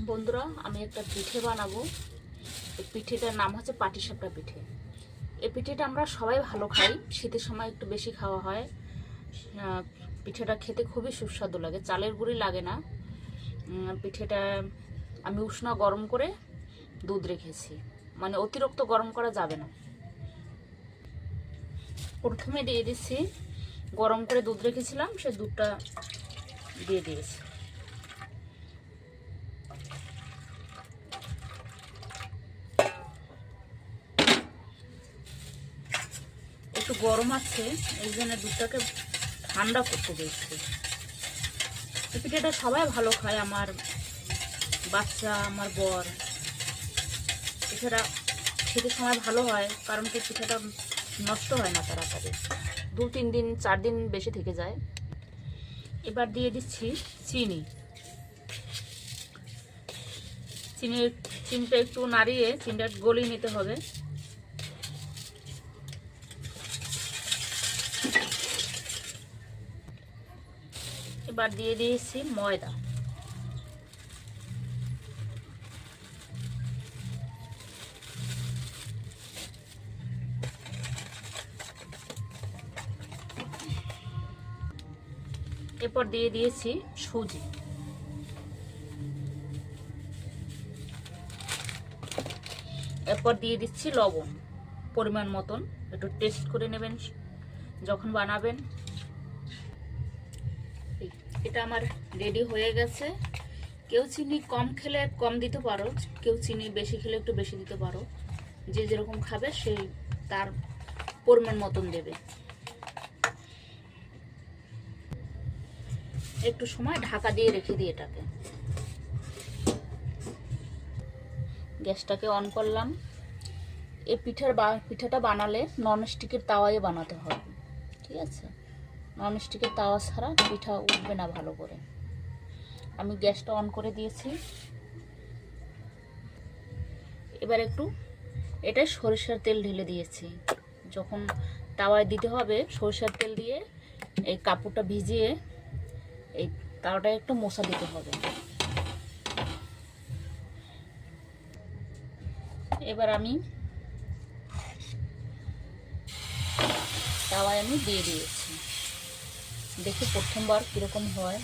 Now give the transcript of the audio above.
বন্ধুরা, আমি একটা পিঠে বানাবো। এই পিঠেটার নাম হচ্ছে পাটিসাপটা পিঠে। এই পিঠেটা আমরা সবাই ভালো খাই, শীতের সময় একটু বেশি খাওয়া হয়। পিঠেটা খেতে খুবই সুস্বাদু লাগে, চালের গুঁড়ি লাগে না। পিঠেটা আমি উষ্ণ গরম করে দুধ রেখেছি, মানে অতিরিক্ত গরম করা যাবে না। প্রথমে দিয়ে দিচ্ছি, গরম করে দুধ রেখেছিলাম, সে দুধটা দিয়ে দিয়েছি। একটু গরম আছে, এই জন্য দুধটাকে ঠান্ডা করতে দিয়েছি। এই পিঠেটা সবাই ভালো খায়, আমার বাচ্চা, আমার বর। পিঠেটা শীতের সময় ভালো হয়, কারণ কি পিঠেটা নষ্ট হয় না তাড়াতাড়ি, 2-3 দিন 4 দিন বেশি থেকে যায়। এবার দিয়ে দিচ্ছি চিনি। চিনিটা একটু নাড়িয়ে চিনিটা গলিয়ে নিতে হবে। এবার দিয়ে দিয়েছি ময়দা। এরপর দিয়ে দিয়েছি সুজি। এরপর দিয়ে দিচ্ছি লবণ পরিমাণ মতন, একটু টেস্ট করে নেবেন যখন বানাবেন। এটা আমার রেডি হয়ে গেছে। কেউ চিনি কম খেলে কম দিতে পারো, কেউ চিনি বেশি খেলে একটু বেশি দিতে পারো। যে যেরকম খাবে সেই তার পরিমাণ মতন দেবে। একটু সময় ঢাকা দিয়ে রেখে দিই এটাকে। গ্যাসটাকে অন করলাম। এই পিঠাটা বানালে ননস্টিকের তাওয়ায় বানাতে হবে, ঠিক আছে? ননস্টিকের তাওয়া ছাড়া পিঠা উঠবে না ভালো করে। আমি গ্যাসটা অন করে দিয়েছি। এবার একটু এটা সরিষার তেল ঢেলে দিয়েছি। যখন তাওয়ায় দিতে হবে সরিষার তেল দিয়ে এই কাপড়টা ভিজিয়ে এই তাওয়াটা একটু মোছা দিতে হবে। এবার আমি তাওয়ায় দিয়ে দিয়েছি। দেখি প্রথমবার কিরকম হয়।